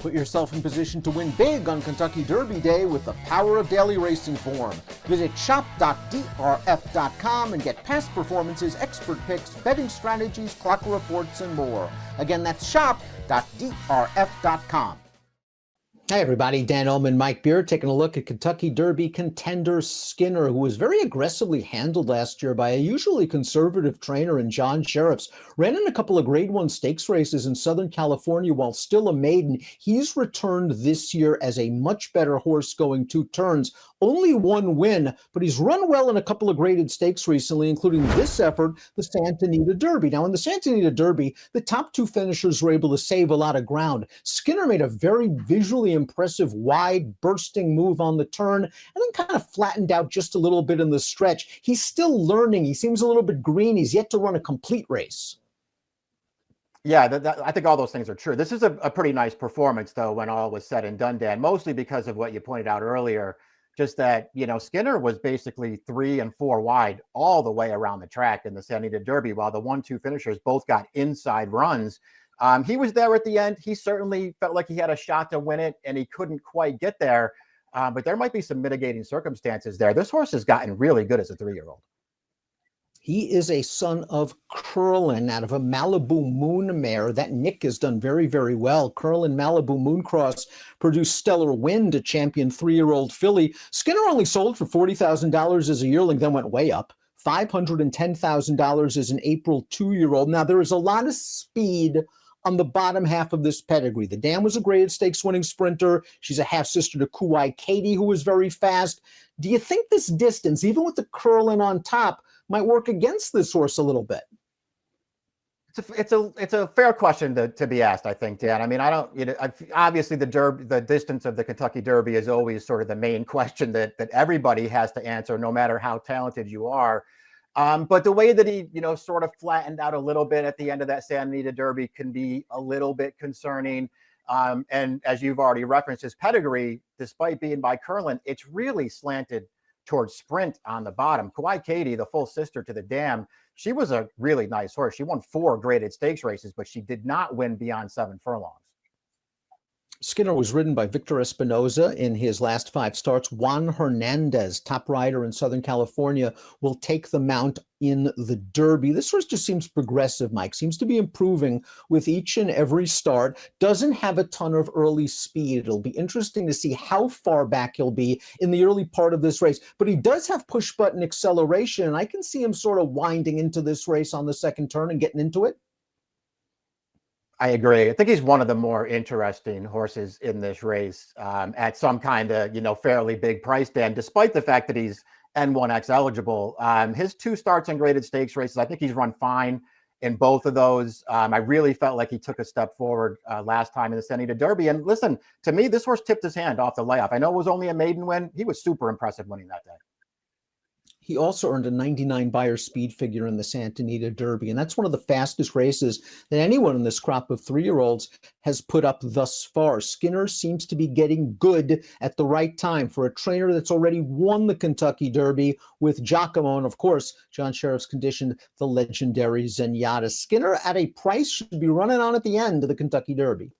Put yourself in position to win big on Kentucky Derby Day with the power of daily racing form. Visit shop.drf.com and get past performances, expert picks, betting strategies, clock reports, and more. Again, that's shop.drf.com. Hey everybody, Dan Illman, Mike Beard, taking a look at Kentucky Derby Contender Skinner, who was very aggressively handled last year by a usually conservative trainer in John Sheriffs. Ran in a couple of Grade 1 stakes races in Southern California while still a maiden. He's returned this year as a much better horse going 2 turns. Only 1 win, but he's run well in a couple of graded stakes recently, including this effort, the Santa Anita Derby. Now, in the Santa Anita Derby, the top 2 finishers were able to save a lot of ground. Skinner made a very visually impressive wide bursting move on the turn and then kind of flattened out just a little bit in the stretch. He's still learning. He seems a little bit green. He's yet to run a complete race. Yeah, I think all those things are true. This is a pretty nice performance, though, when all was said and done, Dan, mostly because of what you pointed out earlier. Just that, Skinner was basically 3 and 4 wide all the way around the track in the Santa Anita Derby, while the 1-2 finishers both got inside runs. He was there at the end. He certainly felt like he had a shot to win it, and he couldn't quite get there. But there might be some mitigating circumstances there. This horse has gotten really good as a 3-year-old. He is a son of Curlin out of a Malibu Moon mare. That Nick has done very, very well. Curlin Malibu Moon Cross produced Stellar Wind, a champion 3-year-old filly. Skinner only sold for $40,000 as a yearling, then went way up. $510,000 as an April 2-year-old. Now, there is a lot of speed on the bottom half of this pedigree. The dam was a graded stakes winning sprinter. She's a half-sister to Kuwai Katie, who was very fast. Do you think this distance, even with the Curlin on top, might work against this horse a little bit? It's a fair question to be asked, I think, Dan. I mean, obviously the distance of the Kentucky Derby is always sort of the main question that everybody has to answer, no matter how talented you are. But the way that he, sort of flattened out a little bit at the end of that Santa Anita Derby can be a little bit concerning. And as you've already referenced, his pedigree, despite being by Curlin, it's really slanted towards sprint on the bottom. Kuwai Katie, the full sister to the dam, she was a really nice horse. She won 4 graded stakes races, but she did not win beyond 7 furlongs. Skinner was ridden by Victor Espinoza in his last 5 starts. Juan Hernandez, top rider in Southern California, will take the mount in the Derby. This horse just seems progressive, Mike. Seems to be improving with each and every start. Doesn't have a ton of early speed. It'll be interesting to see how far back he'll be in the early part of this race. But he does have push-button acceleration, and I can see him sort of winding into this race on the second turn and getting into it. I agree. I think he's one of the more interesting horses in this race at some kind of, fairly big price, Dan, despite the fact that he's N1X eligible. His 2 starts in graded stakes races, I think he's run fine in both of those. I really felt like he took a step forward last time in the Santa Anita Derby. And listen, to me, this horse tipped his hand off the layoff. I know it was only a maiden win. He was super impressive winning that day. He also earned a 99 Beyer speed figure in the Santa Anita Derby, and that's one of the fastest races that anyone in this crop of 3-year-olds has put up thus far. Skinner seems to be getting good at the right time for a trainer that's already won the Kentucky Derby with Giacomo, and of course, John Sheriff's conditioned the legendary Zenyatta. Skinner at a price should be running on at the end of the Kentucky Derby.